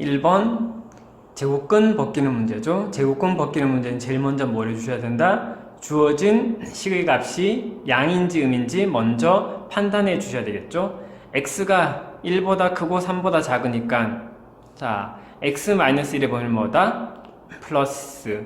1번 제곱근 벗기는 문제죠. 제곱근 벗기는 문제는 제일 먼저 뭘 해주셔야 된다? 주어진 식의 값이 양인지 음인지 먼저 판단해 주셔야 되겠죠. x가 1보다 크고 3보다 작으니까 자 x-1의 범위는 뭐다? 플러스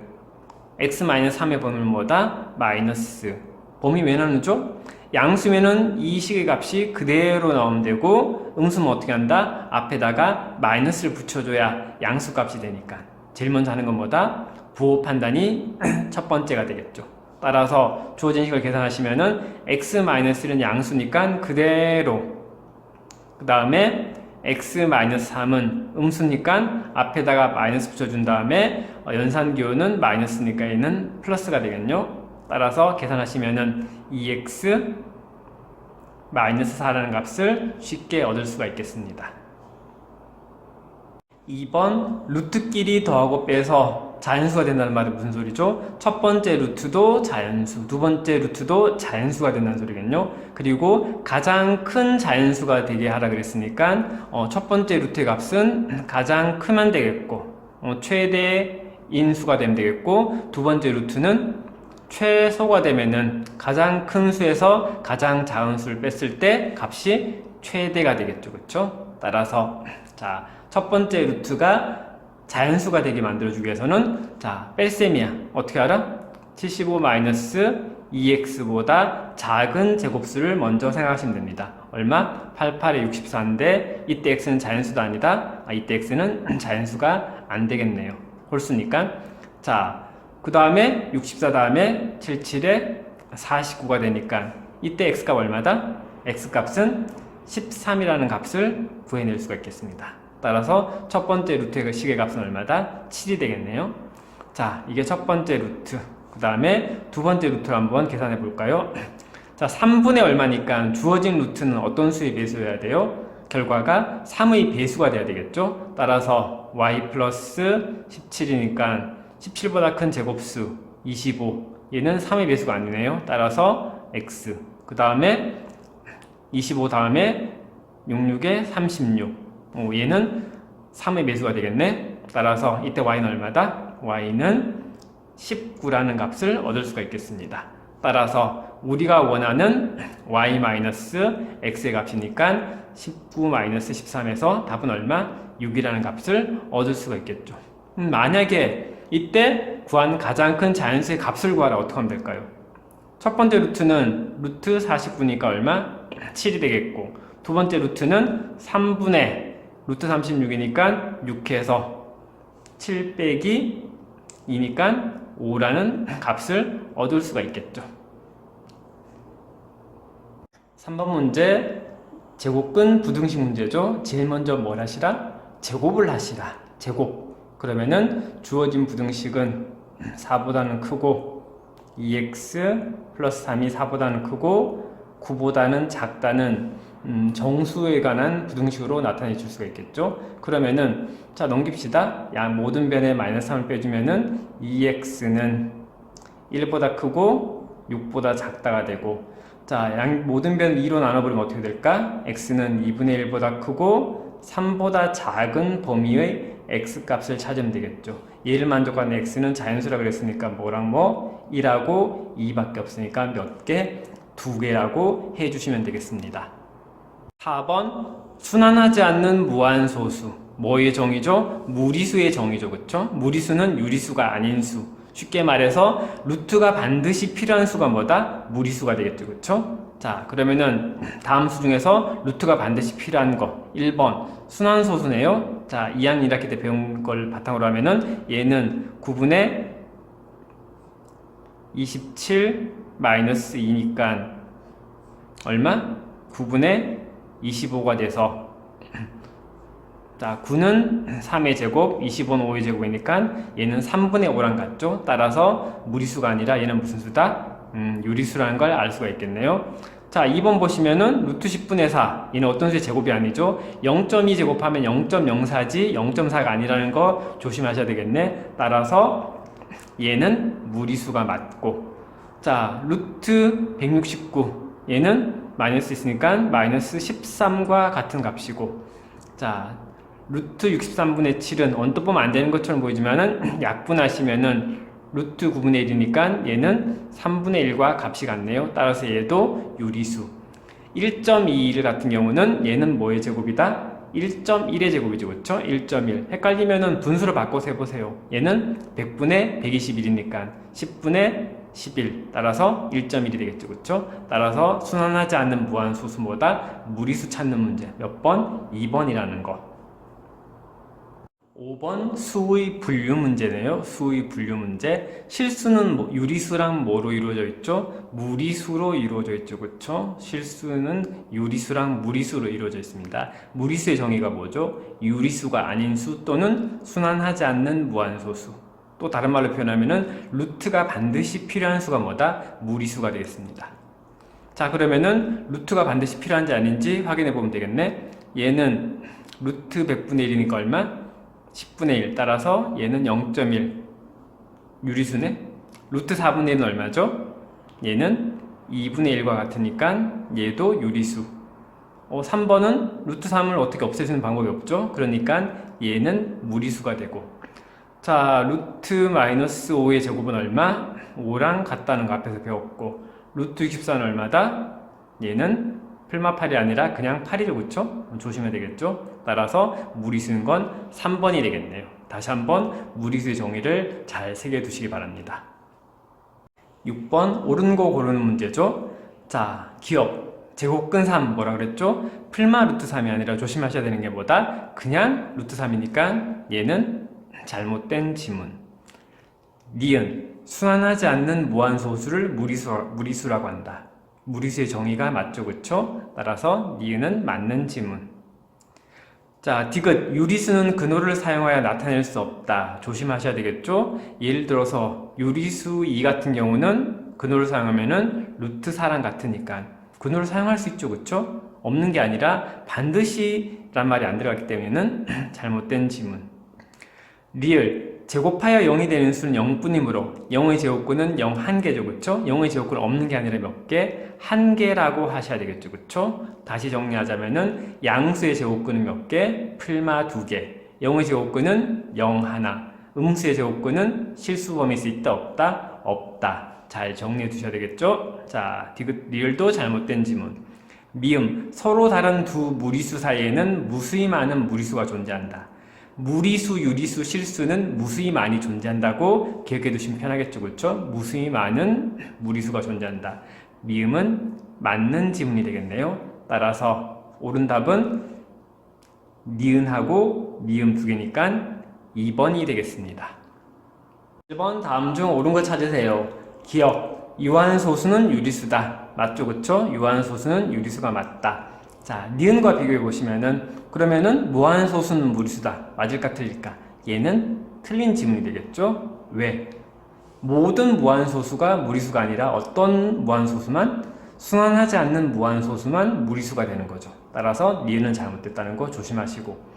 x-3의 범위는 뭐다? 마이너스. 범위 왜 나누죠? 양수면은 이 식의 값이 그대로 나오면 되고 음수면 어떻게 한다? 앞에다가 마이너스를 붙여줘야 양수 값이 되니까 제일 먼저 하는 건 뭐다? 부호 판단이 첫 번째가 되겠죠. 따라서 주어진 식을 계산하시면은 x-1은 양수니까 그대로, 그 다음에 x-3은 음수니까 앞에다가 마이너스 붙여준 다음에 연산기호는 마이너스니까 얘는 플러스가 되겠죠. 따라서 계산하시면은 2x-4라는 값을 쉽게 얻을 수가 있겠습니다. 2번 루트끼리 더하고 빼서 자연수가 된다는 말은 무슨 소리죠? 첫 번째 루트도 자연수, 두 번째 루트도 자연수가 된다는 소리겠죠? 그리고 가장 큰 자연수가 되게 하라 그랬으니까 첫 번째 루트의 값은 가장 크면 되겠고 최대 인수가 되면 되겠고 두 번째 루트는 최소가 되면은 가장 큰 수에서 가장 작은 수를 뺐을 때 값이 최대가 되겠죠. 그렇죠? 따라서 자, 첫 번째 루트가 자연수가 되게 만들어주기 위해서는 자, 뺄셈이야. 어떻게 알아? 75-2x보다 작은 제곱수를 먼저 생각하시면 됩니다. 얼마? 88에 64인데 이때 x는 자연수도 아니다. 이때 x는 자연수가 안 되겠네요. 홀수니까. 자, 그 다음에 64 다음에 77에 49가 되니까 이때 x값 얼마다? x값은 13이라는 값을 구해낼 수가 있겠습니다. 따라서 첫 번째 루트의 식의 값은 얼마다? 7이 되겠네요. 자, 이게 첫 번째 루트. 그 다음에 두 번째 루트를 한번 계산해 볼까요? 자, 3분의 얼마니까 주어진 루트는 어떤 수의 배수여야 돼요? 결과가 3의 배수가 돼야 되겠죠? 따라서 y 플러스 17이니까 17보다 큰 제곱수 25, 얘는 3의 배수가 아니네요. 따라서 x. 그 다음에 25 다음에 66에 36, 얘는 3의 배수가 되겠네. 따라서 이때 y는 얼마다? y는 19라는 값을 얻을 수가 있겠습니다. 따라서 우리가 원하는 y-x의 값이니까 19-13에서 답은 얼마? 6이라는 값을 얻을 수가 있겠죠. 만약에 이때 구한 가장 큰 자연수의 값을 구하라. 어떻게 하면 될까요? 첫 번째 루트는 루트 49니까 얼마? 7이 되겠고 두 번째 루트는 3분의 루트 36이니까 6해서 7 빼기 2니까 5라는 값을 얻을 수가 있겠죠. 3번 문제 제곱근 부등식 문제죠. 제일 먼저 뭘 하시라? 제곱을 하시라. 제곱. 그러면은 주어진 부등식은 4보다는 크고 2x 플러스 3이 4보다는 크고 9보다는 작다는 정수에 관한 부등식으로 나타내 줄 수가 있겠죠. 그러면은 자 넘깁시다. 모든 변에 마이너스 3을 빼주면은 2x는 1보다 크고 6보다 작다가 되고 자 모든 변 2로 나눠버리면 어떻게 될까? x는 2분의 1보다 크고 3보다 작은 범위의 x값을 찾으면 되겠죠. 얘를 만족하는 x는 자연수라 그랬으니까 뭐랑 뭐 1하고 2밖에 없으니까 몇 개? 2개라고 해주시면 되겠습니다. 4번 순환하지 않는 무한소수. 뭐의 정의죠? 무리수의 정의죠. 그쵸? 무리수는 유리수가 아닌 수. 쉽게 말해서 루트가 반드시 필요한 수가 뭐다? 무리수가 되겠죠. 그쵸? 자, 그러면은 다음 수 중에서 루트가 반드시 필요한 거 1번 순환소수네요. 자, 2학년 1학기 때 배운 걸 바탕으로 하면은 얘는 9분의 27 마이너스 2니까 얼마? 9분의 25가 돼서 자, 9는 3의 제곱, 25는 5의 제곱이니까 얘는 3분의 5랑 같죠? 따라서 무리수가 아니라 얘는 무슨 수다? 유리수라는 걸 알 수가 있겠네요. 자, 2번 보시면은 루트 10분의 4. 얘는 어떤 수의 제곱이 아니죠? 0.2 제곱하면 0.04지 0.4가 아니라는 거 조심하셔야 되겠네. 따라서 얘는 무리수가 맞고 자, 루트 169. 얘는 마이너스 있으니까 마이너스 13과 같은 값이고 자, 루트 63분의 7은 언뜻 보면 안 되는 것처럼 보이지만은 약분하시면은 루트 9분의 1이니까 얘는 3분의 1과 값이 같네요. 따라서 얘도 유리수. 1.21 같은 경우는 얘는 뭐의 제곱이다? 1.1의 제곱이죠. 그쵸? 1.1. 헷갈리면은 분수로 바꿔서 해보세요. 얘는 100분의 121이니까 10분의 11. 따라서 1.1이 되겠죠. 그쵸? 따라서 순환하지 않는 무한소수보다 무리수 찾는 문제. 몇 번? 2번이라는 거. 5번 수의 분류 문제네요. 수의 분류 문제. 실수는 유리수랑 뭐로 이루어져 있죠? 무리수로 이루어져 있죠. 그쵸? 실수는 유리수랑 무리수로 이루어져 있습니다. 무리수의 정의가 뭐죠? 유리수가 아닌 수 또는 순환하지 않는 무한소수. 또 다른 말로 표현하면은 루트가 반드시 필요한 수가 뭐다? 무리수가 되겠습니다. 자, 그러면은 루트가 반드시 필요한지 아닌지 확인해 보면 되겠네. 얘는 루트 100분의 1이니까 얼마? 10분의 1. 따라서 얘는 0.1 유리수네. 루트 4분의 1은 얼마죠? 얘는 2분의 1과 같으니까 얘도 유리수. 3번은 루트 3을 어떻게 없애주는 방법이 없죠? 그러니까 얘는 무리수가 되고. 자, 루트 마이너스 5의 제곱은 얼마? 5랑 같다는 거 앞에서 배웠고, 루트 64는 얼마다? 얘는 풀마 8이 아니라 그냥 8이죠. 그쵸? 조심해야 되겠죠? 따라서 무리수인 건 3번이 되겠네요. 다시 한번 무리수의 정의를 잘 새겨두시기 바랍니다. 6번 옳은 거 고르는 문제죠. 자, 기억 제곱근 3 뭐라 그랬죠? 풀마 루트 3이 아니라 조심하셔야 되는 게 뭐다? 그냥 루트 3이니까 얘는 잘못된 지문. 니은 순환하지 않는 무한소수를 무리수라고 한다. 무리수의 정의가 맞죠. 그쵸? 따라서 니은은 맞는 지문. 자, 디귿 유리수는 근호를 사용하여 나타낼 수 없다. 조심하셔야 되겠죠? 예를 들어서 유리수 2 같은 경우는 근호를 사용하면은 루트 4랑 같으니까 근호를 사용할 수 있죠. 그쵸? 없는 게 아니라 반드시 란 말이 안 들어갔기 때문에는 잘못된 지문. 리을 제곱하여 0이 되는 수는 0뿐이므로 0의 제곱근은 0 1개죠. 그쵸? 0의 제곱근은 없는 게 아니라 몇 개? 1개라고 하셔야 되겠죠. 그쵸? 다시 정리하자면은 양수의 제곱근은 몇 개? 풀마 2개. 0의 제곱근은 0 하나. 음수의 제곱근은 실수 범위일 수 있다 없다? 없다. 잘 정리해 두셔야 되겠죠? 자, 디귿 리을도 잘못된 지문. 미음 서로 다른 두 무리수 사이에는 무수히 많은 무리수가 존재한다. 무리수, 유리수, 실수는 무수히 많이 존재한다고 기억해 두시면 편하겠죠. 그렇죠? 무수히 많은 무리수가 존재한다. 미음은 맞는 지문이 되겠네요. 따라서 옳은 답은 니은하고 미음 두 개니까 2번이 되겠습니다. 1번 다음 중 옳은 거 찾으세요. 기억 유한소수는 유리수다. 맞죠? 그렇죠? 유한소수는 유리수가 맞다. 자, 니은과 비교해 보시면은 그러면은 무한소수는 무리수다. 맞을까 틀릴까? 얘는 틀린 지문이 되겠죠? 왜? 모든 무한소수가 무리수가 아니라 어떤 무한소수만? 순환하지 않는 무한소수만 무리수가 되는 거죠. 따라서 니은은 잘못됐다는 거 조심하시고.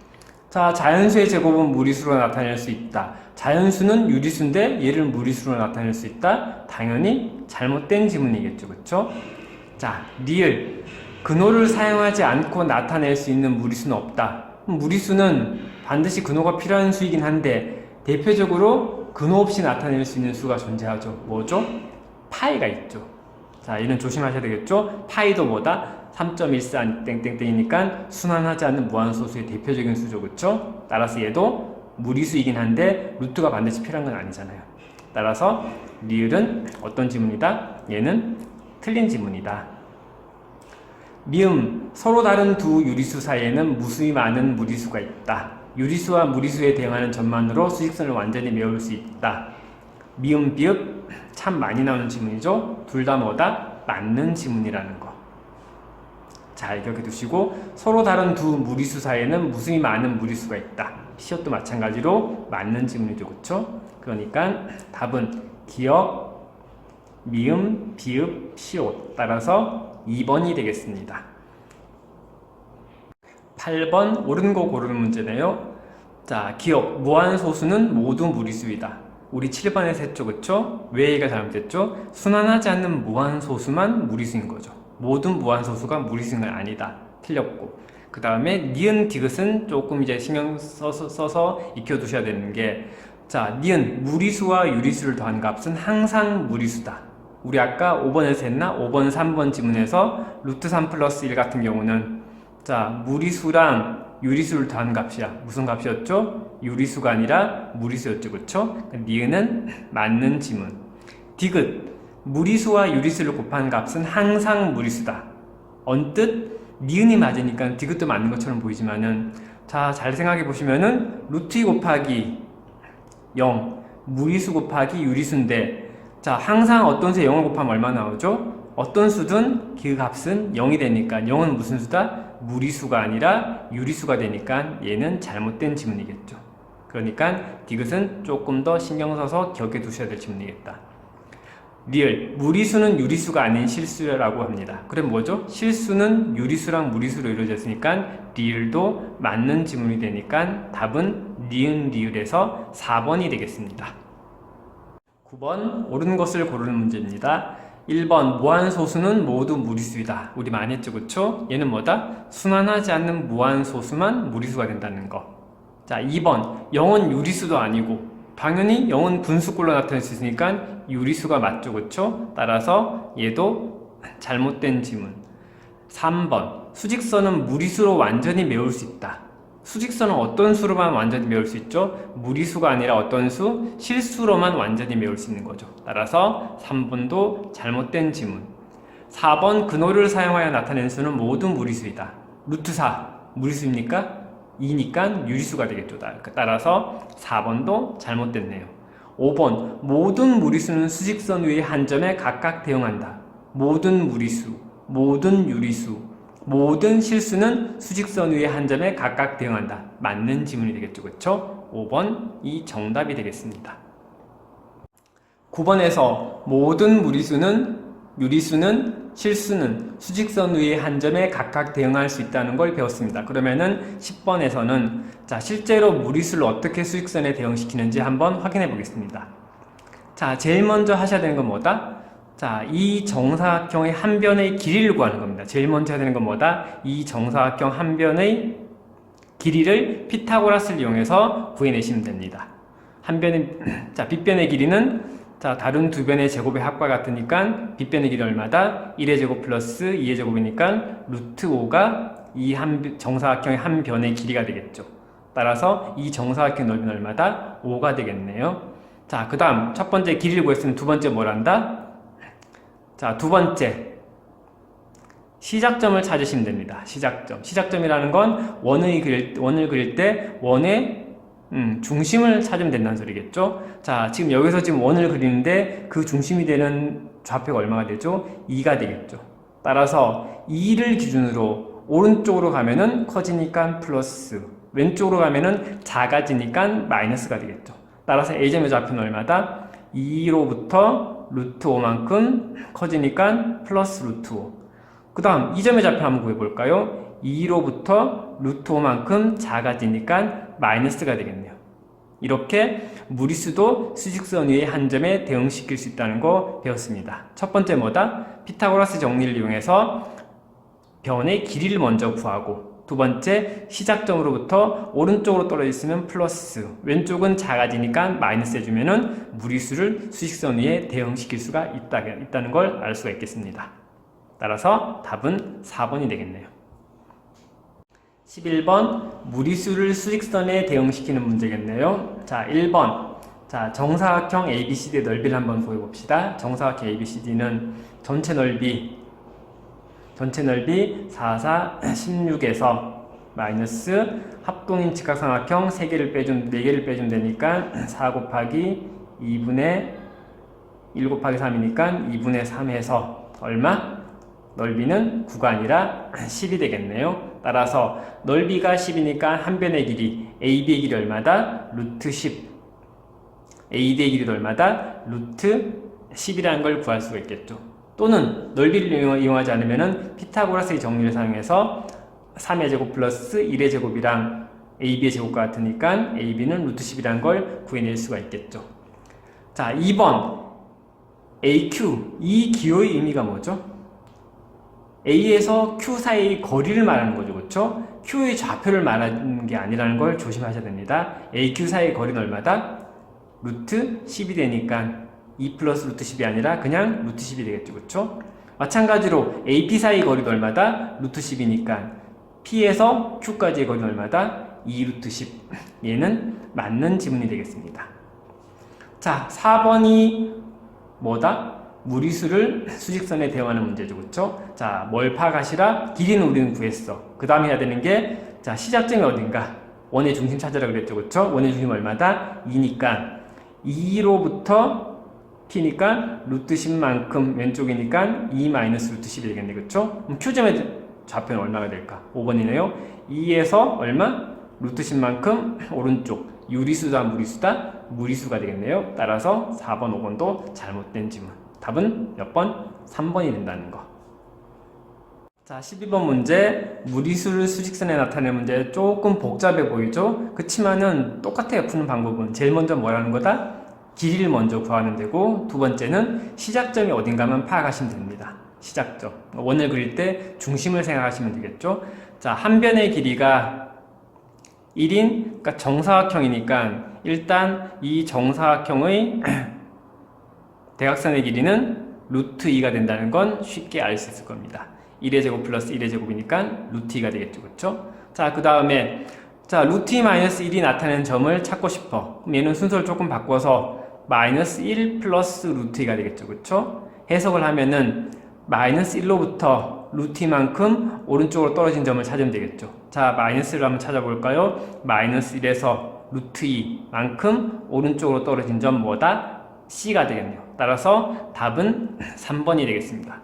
자, 자연수의 제곱은 무리수로 나타낼 수 있다. 자연수는 유리수인데 얘를 무리수로 나타낼 수 있다? 당연히 잘못된 지문이겠죠. 그쵸? 자, 리을 근호를 사용하지 않고 나타낼 수 있는 무리수는 없다. 무리수는 반드시 근호가 필요한 수이긴 한데 대표적으로 근호 없이 나타낼 수 있는 수가 존재하죠. 뭐죠? 파이가 있죠. 자, 얘는 조심하셔야 되겠죠? 파이도 뭐다? 3.14 땡땡땡이니까 순환하지 않는 무한소수의 대표적인 수죠. 그쵸? 따라서 얘도 무리수이긴 한데 루트가 반드시 필요한 건 아니잖아요. 따라서 리을은 어떤 지문이다? 얘는 틀린 지문이다. 미음 서로 다른 두 유리수 사이에는 무수히 많은 무리수가 있다. 유리수와 무리수에 대응하는 점만으로 수직선을 완전히 메울 수 있다. 미음 비읍 참 많이 나오는 지문이죠. 둘 다 뭐다? 맞는 지문이라는 거. 잘 기억해 두시고 서로 다른 두 무리수 사이에는 무수히 많은 무리수가 있다. 시옷도 마찬가지로 맞는 지문이죠. 그쵸? 그러니까 답은 기억, 미음, 비읍, 시옷 따라서 2번이 되겠습니다. 8번 옳은 거 고르는 문제네요. 자, 기억 무한소수는 모두 무리수이다. 우리 7번에서 했죠. 그쵸? 왜 얘가 잘못됐죠? 순환하지 않는 무한소수만 무리수인 거죠. 모든 무한소수가 무리수인 건 아니다. 틀렸고. 그 다음에 니은 디귿은 조금 이제 신경 써서 익혀두셔야 되는 게, 자, 니은 무리수와 유리수를 더한 값은 항상 무리수다. 우리 아까 5번에서 했나? 5번, 3번 지문에서 루트 3 플러스 1 같은 경우는, 자, 무리수랑 유리수를 더한 값이야. 무슨 값이었죠? 유리수가 아니라 무리수였죠. 그쵸? 니은은 맞는 지문. 디귿, 무리수와 유리수를 곱한 값은 항상 무리수다. 언뜻 니은이 맞으니까 디귿도 맞는 것처럼 보이지만은, 자, 잘 생각해 보시면은 루트 2 곱하기 0, 무리수 곱하기 유리수인데, 자, 항상 어떤 수에 0을 곱하면 얼마 나오죠? 어떤 수든 그 값은 0이 되니까 0은 무슨 수다? 무리수가 아니라 유리수가 되니까 얘는 잘못된 지문이겠죠. 그러니까 디귿은 조금 더 신경 써서 기억해 두셔야 될 지문이겠다. 리을, 무리수는 유리수가 아닌 실수라고 합니다. 그럼 뭐죠? 실수는 유리수랑 무리수로 이루어져 있으니까 리을도 맞는 지문이 되니까 답은 니은 리을에서 4번이 되겠습니다. 9번 옳은 것을 고르는 문제입니다. 1번 무한소수는 모두 무리수이다. 우리 많이 했죠, 그쵸? 얘는 뭐다? 순환하지 않는 무한소수만 무리수가 된다는 거. 자, 2번 0은 유리수도 아니고, 당연히 0은 분수꼴로 나타낼 수 있으니까 유리수가 맞죠, 그쵸? 따라서 얘도 잘못된 지문. 3번 수직선은 무리수로 완전히 메울 수 있다. 수직선은 어떤 수로만 완전히 메울 수 있죠? 무리수가 아니라 어떤 수? 실수로만 완전히 메울 수 있는 거죠. 따라서 3번도 잘못된 지문. 4번 근호를 사용하여 나타낸 수는 모두 무리수이다. 루트 4 무리수입니까? 2니까 유리수가 되겠죠. 따라서 4번도 잘못됐네요. 5번 모든 무리수는 수직선 위의 한 점에 각각 대응한다. 모든 무리수, 모든 유리수, 모든 실수는 수직선 위의 한 점에 각각 대응한다. 맞는 지문이 되겠죠. 그쵸? 5번이 정답이 되겠습니다. 9번에서 모든 무리수는, 유리수는, 실수는 수직선 위의 한 점에 각각 대응할 수 있다는 걸 배웠습니다. 그러면은 10번에서는 자, 실제로 무리수를 어떻게 수직선에 대응시키는지 한번 확인해 보겠습니다. 자, 제일 먼저 하셔야 되는 건 뭐다? 자, 이 정사각형의 한 변의 길이를 구하는 겁니다. 제일 먼저 해야 되는 건 뭐다? 이 정사각형 한 변의 길이를 피타고라스를 이용해서 구해내시면 됩니다. 한 변의, 자, 빗변의 길이는 자, 다른 두 변의 제곱의 합과 같으니까 빗변의 길이 얼마다? 1의 제곱 플러스 2의 제곱이니까 루트 5가 이 정사각형의 한 변의 길이가 되겠죠. 따라서 이 정사각형의 넓이는 얼마다? 5가 되겠네요. 자, 그 다음 첫 번째 길이를 구했으면 두 번째 뭘 한다? 자, 두 번째 시작점을 찾으시면 됩니다. 시작점. 시작점이라는 건 원을 그릴 때 원의 중심을 찾으면 된다는 소리겠죠. 자, 지금 여기서 지금 원을 그리는데 그 중심이 되는 좌표가 얼마가 되죠? 2가 되겠죠. 따라서 2를 기준으로 오른쪽으로 가면은 커지니까 플러스, 왼쪽으로 가면은 작아지니까 마이너스가 되겠죠. 따라서 A점의 좌표는 얼마다? 2로부터 루트 5만큼 커지니까 플러스 루트 5. 그 다음 2점의 좌표 한번 구해볼까요? 2로부터 루트 5만큼 작아지니까 마이너스가 되겠네요. 이렇게 무리수도 수직선 위의 한 점에 대응시킬 수 있다는 거 배웠습니다. 첫 번째 뭐다? 피타고라스 정리를 이용해서 변의 길이를 먼저 구하고, 두 번째 시작점으로부터 오른쪽으로 떨어져 있으면 플러스, 왼쪽은 작아지니까 마이너스 해주면은 무리수를 수직선 위에 대응시킬 수가 있다는 걸 알 수가 있겠습니다. 따라서 답은 4번이 되겠네요. 11번 무리수를 수직선에 대응시키는 문제겠네요. 자, 1번. 자, 정사각형 ABCD의 넓이를 한번 구해봅시다. 정사각형 ABCD는 전체 넓이 4, 4, 16에서 마이너스 합동인 직각삼각형 4개를 빼주면 되니까 4 곱하기 2분의 1 곱하기 3이니까 2분의 3에서 얼마? 넓이는 9가 아니라 10이 되겠네요. 따라서 넓이가 10이니까 한 변의 길이 AB의 길이 얼마다? 루트 10. AD의 길이도 얼마다? 루트 10이라는 걸 구할 수가 있겠죠. 또는 넓이를 이용하지 않으면 피타고라스의 정리를 사용해서 3의 제곱 플러스 1의 제곱이랑 AB의 제곱과 같으니까 AB는 루트 10이라는 걸 구해낼 수가 있겠죠. 자, 2번 AQ. 이 기호의 의미가 뭐죠? A에서 Q 사이의 거리를 말하는 거죠. 그렇죠? Q의 좌표를 말하는 게 아니라는 걸 조심하셔야 됩니다. AQ 사이의 거리는 얼마다? 루트 10이 되니까 2 플러스 루트 10이 아니라 그냥 루트 10이 되겠죠. 그쵸? 마찬가지로 AP 사이 거리도 얼마다? 루트 10이니까 P에서 Q까지의 거리는 얼마다? 2 루트 10. 얘는 맞는 지문이 되겠습니다. 자, 4번이 뭐다? 무리수를 수직선에 대응하는 문제죠. 그쵸? 자, 뭘 파악하시라? 길이는 우리는 구했어. 그 다음에 해야 되는 게, 자, 시작점이 어딘가? 원의 중심 찾으라 그랬죠. 그쵸? 원의 중심 얼마다? 2니까 2로부터 P니까 루트 10만큼 왼쪽이니까 2 마이너스 루트 10이 되겠네. 그쵸? 그럼 Q점의 좌표는 얼마가 될까? 5번이네요. 2에서 얼마? 루트 10만큼 오른쪽. 유리수다, 무리수다? 무리수가 되겠네요. 따라서 4번, 5번도 잘못된 지문. 답은 몇 번? 3번이 된다는 거. 자, 12번 문제. 무리수를 수직선에 나타내는 문제 조금 복잡해 보이죠? 그치만은 똑같아요. 푸는 방법은. 제일 먼저 뭐라는 거다? 길이를 먼저 구하면 되고, 두 번째는 시작점이 어딘가만 파악하시면 됩니다. 시작점. 원을 그릴 때 중심을 생각하시면 되겠죠? 자, 한 변의 길이가 1인, 그러니까 정사각형이니까 일단 이 정사각형의 대각선의 길이는 루트 2가 된다는 건 쉽게 알 수 있을 겁니다. 1의 제곱 플러스 1의 제곱이니까 루트 2가 되겠죠. 그렇죠? 자, 그 다음에 자, 루트 2 마이너스 1이 나타내는 점을 찾고 싶어. 그럼 얘는 순서를 조금 바꿔서 마이너스 1 플러스 루트 2가 되겠죠. 그렇죠? 해석을 하면은 마이너스 1로부터 루트 2만큼 오른쪽으로 떨어진 점을 찾으면 되겠죠. 자, 마이너스를 한번 찾아볼까요? 마이너스 1에서 루트 2만큼 오른쪽으로 떨어진 점 뭐다? C가 되겠네요. 따라서 답은 3번이 되겠습니다.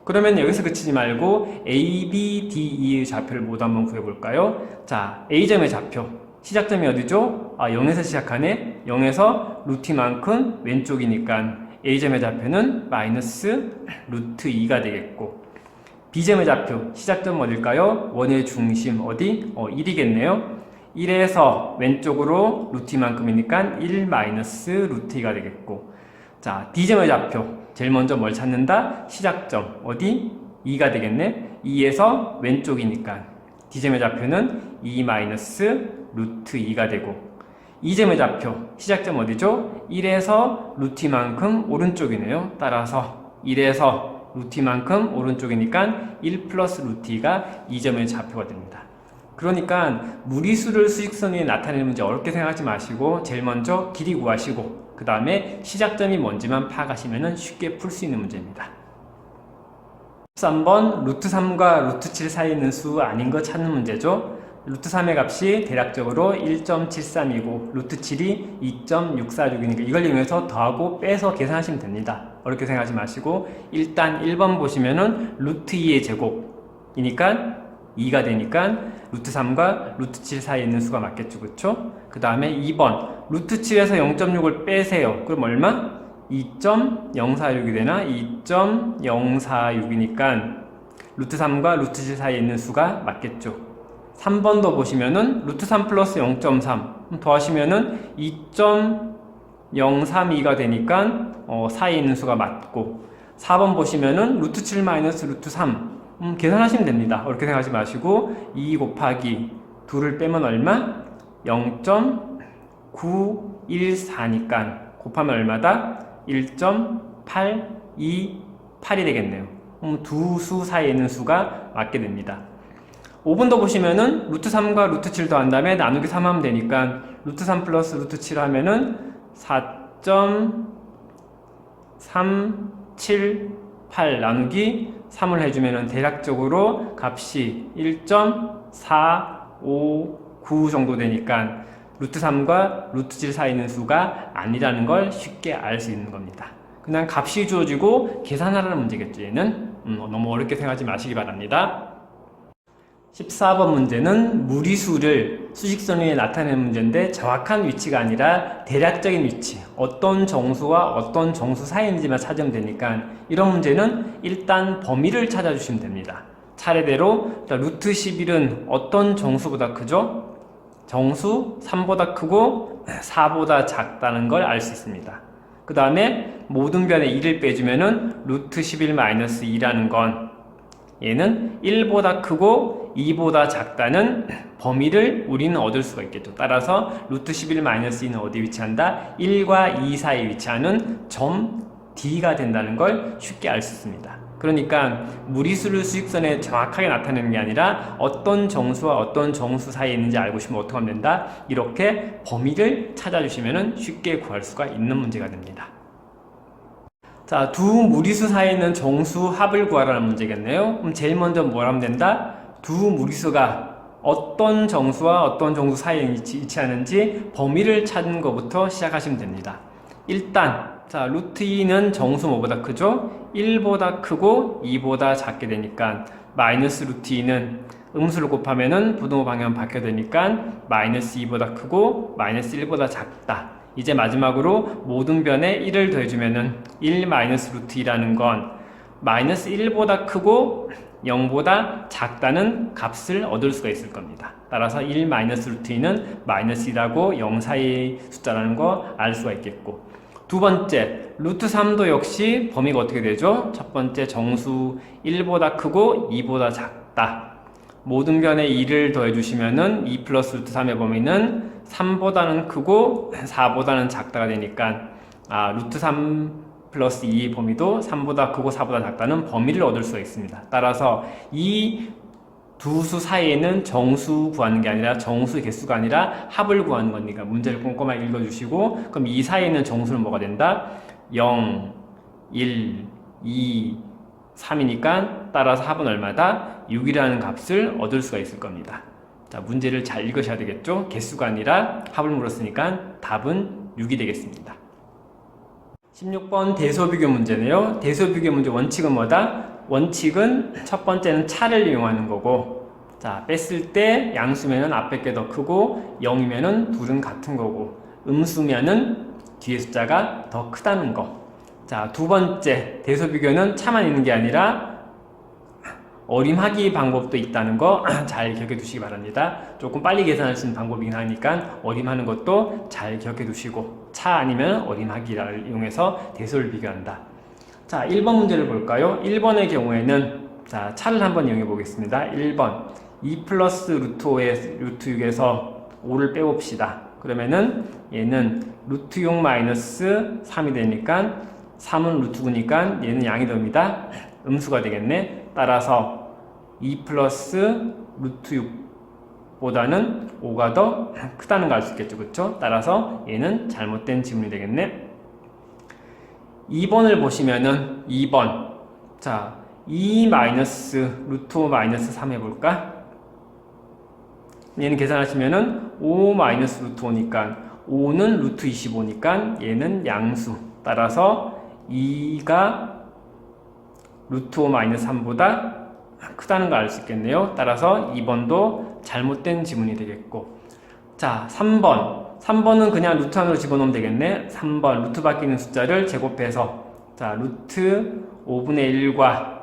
그러면 여기서 그치지 말고 A, B, D, E의 좌표를 모두 한번 구해볼까요? 자, A점의 좌표. 시작점이 어디죠? 0에서 시작하네. 0에서 루트 2만큼 왼쪽이니까 A점의 좌표는 마이너스 루트 2가 되겠고, B점의 좌표, 시작점 어딜까요? 원의 중심 어디? 1이겠네요. 1에서 왼쪽으로 루트 2만큼이니까 1 마이너스 루트 2가 되겠고, 자, D점의 좌표, 제일 먼저 뭘 찾는다? 시작점 어디? 2가 되겠네. 2에서 왼쪽이니까 D점의 좌표는 2 마이너스 루트 2가 되고, E점의 좌표, 시작점 어디죠? 1에서 루트 2만큼 오른쪽이네요. 따라서 1에서 루트 2만큼 오른쪽이니까 1 플러스 루트 2가 2점의 좌표가 됩니다. 그러니까 무리수를 수직선 위에 나타내는 문제 어렵게 생각하지 마시고 제일 먼저 길이 구하시고 그 다음에 시작점이 뭔지만 파악하시면 쉽게 풀 수 있는 문제입니다. 13번 루트 3과 루트 7 사이에 있는 수 아닌 거 찾는 문제죠. 루트 3의 값이 대략적으로 1.73이고 루트 7이 2.646이니까 이걸 이용해서 더하고 빼서 계산하시면 됩니다. 어렵게 생각하지 마시고 일단 1번 보시면은 루트 2의 제곱이니까 2가 되니까 루트 3과 루트 7 사이에 있는 수가 맞겠죠. 그쵸? 그 다음에 2번 루트 7에서 0.6을 빼세요. 그럼 얼마? 2.046이 되나? 2.046이니까 루트 3과 루트 7 사이에 있는 수가 맞겠죠. 3번도 보시면은 루트 3 플러스 0.3 더하시면은 2.032가 되니까 사이에 있는 수가 맞고, 4번 보시면은 루트 7 마이너스 루트 3 계산하시면 됩니다. 어렵게 생각하지 마시고 2 곱하기 2를 빼면 얼마? 0.914니까 곱하면 얼마다? 1.828이 되겠네요. 두 수 사이에 있는 수가 맞게 됩니다. 5번도 보시면은 루트 3과 루트 7 더한 다음에 나누기 3 하면 되니까 루트 3 플러스 루트 7 하면은 4.378 나누기 3을 해주면은 대략적으로 값이 1.459 정도 되니까 루트 3과 루트 7 사이에 있는 수가 아니라는 걸 쉽게 알 수 있는 겁니다. 그냥 값이 주어지고 계산하라는 문제겠죠. 얘는 너무 어렵게 생각하지 마시기 바랍니다. 14번 문제는 무리수를 수직선 위에 나타내는 문제인데 정확한 위치가 아니라 대략적인 위치, 어떤 정수와 어떤 정수 사이인지만 찾으면 되니까 이런 문제는 일단 범위를 찾아주시면 됩니다. 차례대로 루트 11은 어떤 정수보다 크죠? 정수 3보다 크고 4보다 작다는 걸 알 수 있습니다. 그 다음에 모든 변에 2를 빼주면은 루트 11 마이너스 2라는 건 얘는 1보다 크고 2보다 작다는 범위를 우리는 얻을 수가 있겠죠. 따라서 루트 11-2는 어디 위치한다? 1과 2 사이에 위치하는 점 D가 된다는 걸 쉽게 알 수 있습니다. 그러니까 무리수를 수직선에 정확하게 나타내는 게 아니라 어떤 정수와 어떤 정수 사이에 있는지 알고 싶으면 어떻게 하면 된다? 이렇게 범위를 찾아주시면 쉽게 구할 수가 있는 문제가 됩니다. 자, 두 무리수 사이에 있는 정수 합을 구하라는 문제겠네요. 그럼 제일 먼저 뭘 하면 된다? 두 무리수가 어떤 정수와 어떤 정수 사이에 위치하는지 범위를 찾는 것부터 시작하시면 됩니다. 일단 자, 루트 2는 정수 뭐보다 크죠? 1보다 크고 2보다 작게 되니까 마이너스 루트 2는 음수를 곱하면은 부등호 방향 바뀌어야 되니까 마이너스 2보다 크고 마이너스 1보다 작다. 이제 마지막으로 모든 변에 1을 더해주면은 1 마이너스 루트 2라는 건 마이너스 1보다 크고 0보다 작다는 값을 얻을 수가 있을 겁니다. 따라서 1 마이너스 루트 2는 마이너스 1하고 0 사이의 숫자라는 거 알 수가 있겠고, 두 번째, 루트 3도 역시 범위가 어떻게 되죠? 첫 번째 정수 1보다 크고 2보다 작다. 모든 변에 2를 더해주시면은 2 플러스 루트 3의 범위는 3보다는 크고 4보다는 작다가 되니까 루트 3 플러스 2의 범위도 3보다 크고 4보다 작다는 범위를 얻을 수가 있습니다. 따라서 이 두 수 사이에는 정수 구하는 게 아니라 정수 개수가 아니라 합을 구하는 거니까 문제를 꼼꼼하게 읽어주시고, 그럼 이 사이에는 정수는 뭐가 된다? 0, 1, 2, 3이니까 따라서 합은 얼마다? 6이라는 값을 얻을 수가 있을 겁니다. 자, 문제를 잘 읽으셔야 되겠죠? 개수가 아니라 합을 물었으니까 답은 6이 되겠습니다. 16번 대소비교 문제네요. 대소비교 문제 원칙은 뭐다? 원칙은 첫 번째는 차를 이용하는 거고, 자, 뺐을 때 양수면은 앞에 게 더 크고 0이면은 둘은 같은 거고, 음수면은 뒤에 숫자가 더 크다는 거. 자, 두 번째 대소비교는 차만 있는 게 아니라 어림하기 방법도 있다는 거 잘 기억해 두시기 바랍니다. 조금 빨리 계산할 수 있는 방법이긴 하니까 어림하는 것도 잘 기억해 두시고, 차 아니면 어림하기를 이용해서 대소를 비교한다. 자, 1번 문제를 볼까요? 1번의 경우에는 자, 차를 한번 이용해 보겠습니다. 1번 2 플러스 루트 5의 루트 6에서 5를 빼봅시다. 그러면은 얘는 루트 6 마이너스 3이 되니까 3은 루트 9니까 얘는 양이 됩니다. 음수가 되겠네. 따라서 2 플러스 루트 6보다는 5가 더 크다는 걸 알 수 있겠죠. 그쵸? 따라서 얘는 잘못된 지문이 되겠네. 2번을 보시면은 2번 자, 2 마이너스 루트 5 마이너스 3 해볼까? 얘는 계산하시면은 5 마이너스 루트 5니까 5는 루트 25니까 얘는 양수. 따라서 2가 루트 5 마이너스 3보다 크다는 걸 알 수 있겠네요. 따라서 2번도 잘못된 지문이 되겠고, 자, 3번은 그냥 루트 안으로 집어넣으면 되겠네. 3번 루트 바뀌는 숫자를 제곱해서 자, 루트 5분의 1과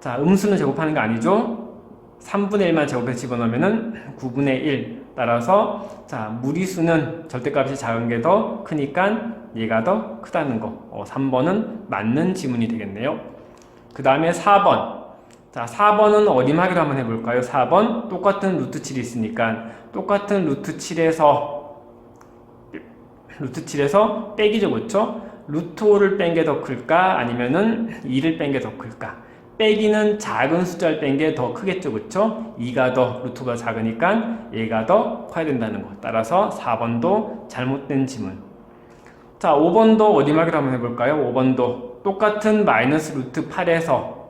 자, 음수는 제곱하는 거 아니죠? 3분의 1만 제곱해서 집어넣으면 9분의 1. 따라서 자, 무리수는 절대값이 작은 게 더 크니까 얘가 더 크다는 거. 3번은 맞는 지문이 되겠네요. 그 다음에 4번. 자, 4번은 어림하기로 한번 해볼까요? 4번 똑같은 루트 7이 있으니까 똑같은 루트 7에서 빼기죠, 그렇죠? 루트 5를 뺀 게 더 클까? 아니면은 2를 뺀 게 더 클까? 빼기는 작은 숫자를 뺀 게 더 크겠죠, 그렇죠? 2가 더 루트가 작으니까 얘가 더 커야 된다는 거. 따라서 4번도 잘못된 지문. 자, 5번도 어림하기로 한번 해볼까요? 5번도 똑같은 마이너스 루트 8에서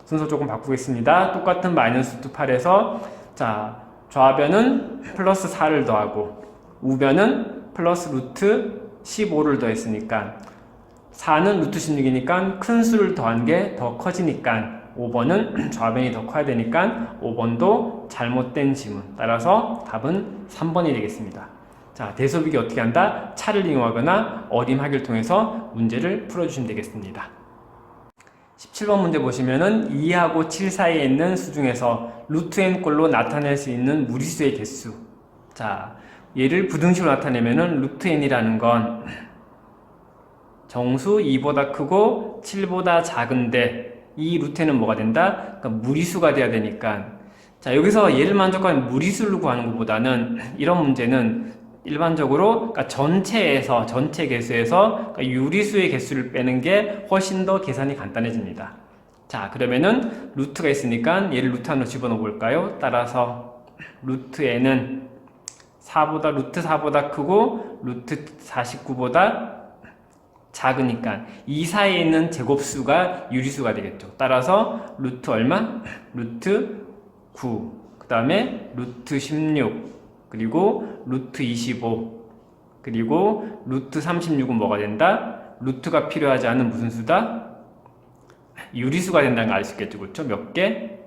순서 조금 바꾸겠습니다. 똑같은 마이너스 루트 8에서 자, 좌변은 플러스 4를 더하고 우변은 플러스 루트 15를 더했으니까 4는 루트 16이니까 큰 수를 더한 게 더 커지니까 5번은 좌변이 더 커야 되니까 5번도 잘못된 지문. 따라서 답은 3번이 되겠습니다. 자, 대소비교 어떻게 한다? 차를 이용하거나 어림하기를 통해서 문제를 풀어주시면 되겠습니다. 17번 문제 보시면은 2하고 7 사이에 있는 수 중에서 루트 n꼴로 나타낼 수 있는 무리수의 개수. 자, 얘를 부등식으로 나타내면은 루트 n이라는 건 정수 2보다 크고 7보다 작은데 이 루트에는 뭐가 된다? 그러니까 무리수가 돼야 되니까. 자, 여기서 얘를 만족하는 무리수를 구하는 것보다는 이런 문제는 일반적으로 그러니까 전체 개수에서 그러니까 유리수의 개수를 빼는 게 훨씬 더 계산이 간단해집니다. 자, 그러면은 루트가 있으니까 얘를 루트 안으로 집어넣어 볼까요? 따라서 루트 루트 4보다 크고 루트 49보다 작으니까 이 사이에 있는 제곱수가 유리수가 되겠죠. 따라서 루트 얼마? 루트 9, 그 다음에 루트 16, 그리고 루트 25, 그리고 루트 36은 뭐가 된다? 루트가 필요하지 않은 무슨 수다? 유리수가 된다는 걸 알 수 있겠죠. 그렇죠? 몇 개?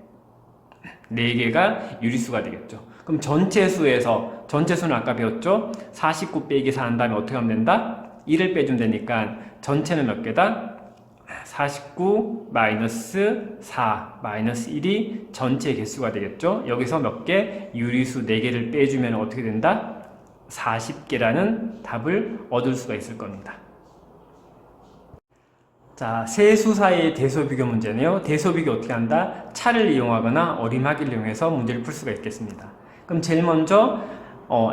4개가 유리수가 되겠죠. 그럼 전체수는 아까 배웠죠? 49 빼기 4 한 다음에 어떻게 하면 된다? 1을 빼주면 되니까 전체는 몇 개다? 49 마이너스 4 마이너스 1이 전체 개수가 되겠죠. 여기서 몇 개? 유리수 4개를 빼주면 어떻게 된다? 40개라는 답을 얻을 수가 있을 겁니다. 자, 세 수 사이의 대소비교 문제네요. 대소비교 어떻게 한다? 차를 이용하거나 어림하기를 이용해서 문제를 풀 수가 있겠습니다. 그럼 제일 먼저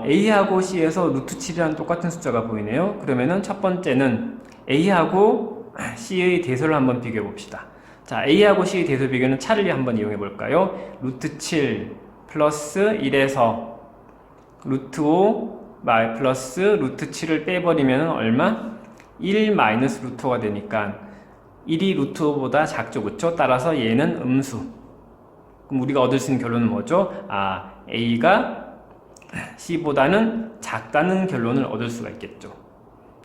A하고 C에서 루트 7이라는 똑같은 숫자가 보이네요. 그러면은 첫 번째는 A하고 C의 대소를 한번 비교해 봅시다. 자, A하고 C의 대소 비교는 차를 한번 이용해 볼까요? 루트 7 플러스 1에서 루트 5 플러스 루트 7을 빼버리면 얼마? 1 마이너스 루트 5가 되니까 1이 루트 5보다 작죠, 그쵸? 따라서 얘는 음수. 그럼 우리가 얻을 수 있는 결론은 뭐죠? A가 C보다는 작다는 결론을 얻을 수가 있겠죠.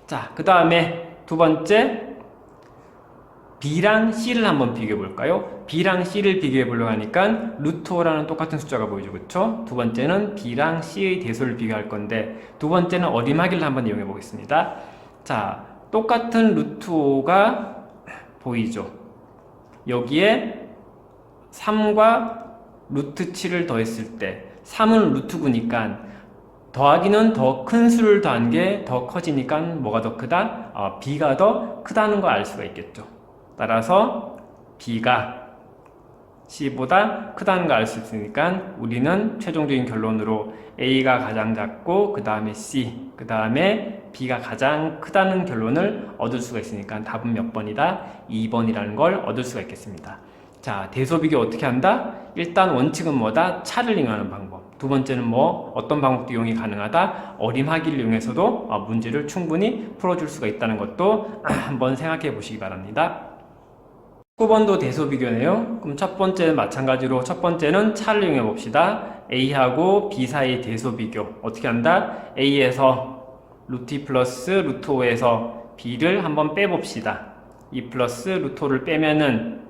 자, 그 다음에 두 번째 B랑 C를 한번 비교해 볼까요? B랑 C를 비교해 보려고 하니까 루트 5라는 똑같은 숫자가 보이죠, 그쵸? 두 번째는 B랑 C의 대소를 비교할 건데 두 번째는 어림하기를 한번 이용해 보겠습니다. 자, 똑같은 루트 5가 보이죠? 여기에 3과 루트 7을 더했을 때 3은 루트 9니까 더하기는 더 큰 수를 더한 게 더 커지니까 뭐가 더 크다? B가 더 크다는 걸 알 수가 있겠죠. 따라서 B가 C보다 크다는 걸 알 수 있으니까 우리는 최종적인 결론으로 A가 가장 작고 그 다음에 C, 그 다음에 B가 가장 크다는 결론을 얻을 수가 있으니까 답은 몇 번이다? 2번이라는 걸 얻을 수가 있겠습니다. 자, 대소비교 어떻게 한다? 일단 원칙은 뭐다? 차를 이용하는 방법. 두 번째는 어떤 방법도 이용이 가능하다? 어림하기를 이용해서도 문제를 충분히 풀어줄 수가 있다는 것도 한번 생각해 보시기 바랍니다. 19번도 대소비교네요. 그럼 첫 번째는 마찬가지로 첫 번째는 차를 이용해 봅시다. A하고 B 사이의 대소비교 어떻게 한다? A에서 루트 2 플러스 루트 5에서 B를 한번 빼봅시다. 2 플러스 루트 5를 빼면은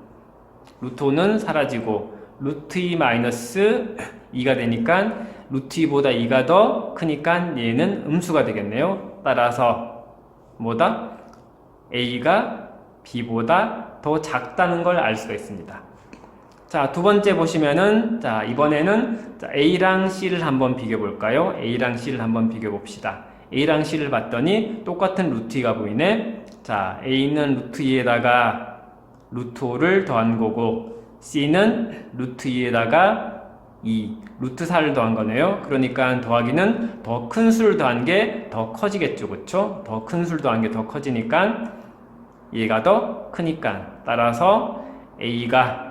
루트 5는 사라지고 루트 2 마이너스 2가 되니까 루트 2보다 2가 더 크니까 얘는 음수가 되겠네요. 따라서 뭐다? A가 B보다 더 작다는 걸 알 수가 있습니다. 자, 두 번째 보시면은 자, 이번에는 A랑 C를 한번 비교해 볼까요? A랑 C를 한번 비교해 봅시다. A랑 C를 봤더니 똑같은 루트 2가 보이네. 자, A는 루트 2에다가 루트 5를 더한 거고 C는 루트 2에다가 2, 루트 4를 더한 거네요. 그러니까 더하기는 더 큰 수를 더한 게 더 커지겠죠, 그쵸? 더 큰 수를 더한 게 더 커지니까 얘가 더 크니까 따라서 A가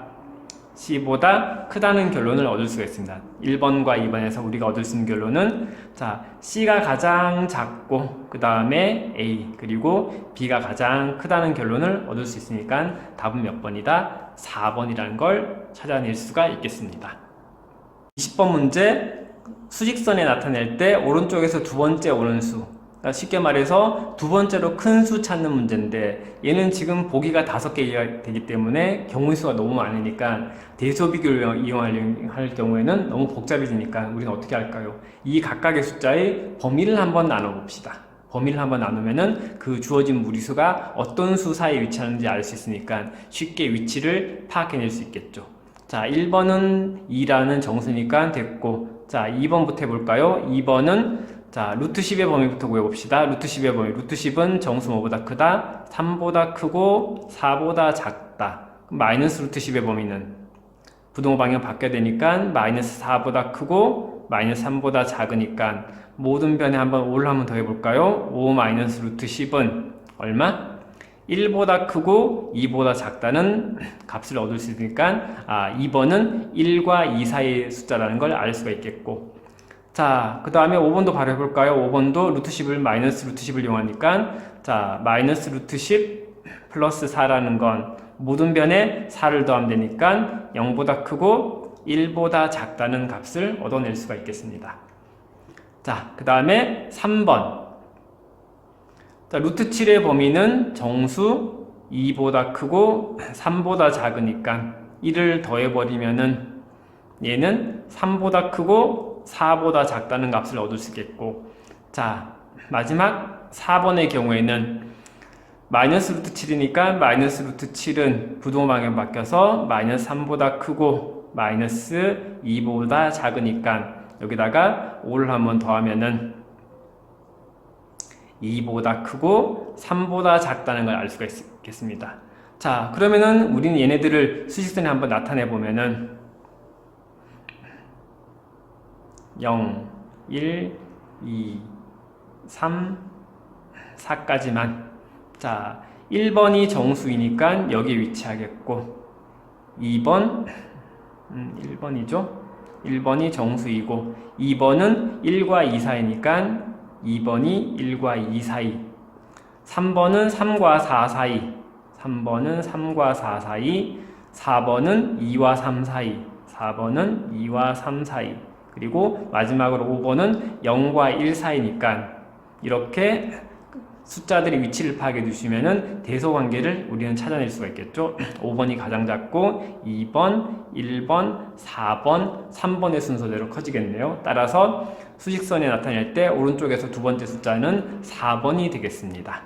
C보다 크다는 결론을 얻을 수가 있습니다. 1번과 2번에서 우리가 얻을 수 있는 결론은 자, C가 가장 작고 그 다음에 A 그리고 B가 가장 크다는 결론을 얻을 수 있으니까 답은 몇 번이다? 4번이라는 걸 찾아낼 수가 있겠습니다. 20번 문제 수직선에 나타낼 때 오른쪽에서 두 번째 오는 수, 그러니까 쉽게 말해서 두 번째로 큰 수 찾는 문제인데 얘는 지금 보기가 5개 되기 때문에 경우의 수가 너무 많으니까 대소비교를 이용할 경우에는 너무 복잡해지니까 우리는 어떻게 할까요? 이 각각의 숫자의 범위를 한번 나눠 봅시다. 범위를 한번 나누면은 그 주어진 무리수가 어떤 수 사이에 위치하는지 알 수 있으니까 쉽게 위치를 파악해낼 수 있겠죠. 자, 1번은 2라는 정수니까 됐고, 자, 2번부터 해볼까요? 2번은 자, 루트 10의 범위부터 구해봅시다. 루트 10의 범위. 루트 10은 정수 뭐보다 크다? 3보다 크고 4보다 작다. 마이너스 루트 10의 범위는 부동호 방향 바뀌어야 되니까 마이너스 4보다 크고 마이너스 3보다 작으니까 모든 변에 한번 5를 한번 더 해볼까요? 5 마이너스 루트 10은 얼마? 1보다 크고 2보다 작다는 값을 얻을 수 있으니까 2번은 1과 2 사이의 숫자라는 걸 알 수가 있겠고, 자, 그 다음에 5번도 바로 해볼까요? 5번도 루트 10을 마이너스 루트 10을 이용하니까 자, 마이너스 루트 10 플러스 4라는 건 모든 변에 4를 더하면 되니까 0보다 크고 1보다 작다는 값을 얻어낼 수가 있겠습니다. 자, 그 다음에 3번. 자, 루트 7의 범위는 정수 2보다 크고 3보다 작으니까 1을 더해버리면은 얘는 3보다 크고 4보다 작다는 값을 얻을 수 있겠고, 자, 마지막 4번의 경우에는 마이너스 루트 7이니까 마이너스 루트 7은 부동호 방향 바뀌어서 마이너스 3보다 크고 마이너스 2보다 작으니까 여기다가 5를 한번 더하면은 2보다 크고 3보다 작다는 걸 알 수가 있겠습니다. 자, 그러면은 우리는 얘네들을 수직선에 한번 나타내 보면은 0, 1, 2, 3, 4까지만. 자, 1번이 정수이니까 여기에 위치하겠고 2번 1번이죠. 1번이 정수이고 2번은 1과 2 사이니까 2번이 1과 2 사이, 3번은 3과 4 사이, 3번은 3과 4 사이, 4번은 2와 3 사이, 4번은 2와 3 사이, 그리고 마지막으로 5번은 0과 1 사이니까 이렇게 숫자들의 위치를 파악해 주시면은 대소관계를 우리는 찾아낼 수가 있겠죠. 5번이 가장 작고 2번, 1번, 4번, 3번의 순서대로 커지겠네요. 따라서 수직선에 나타낼 때 오른쪽에서 두 번째 숫자는 4번이 되겠습니다.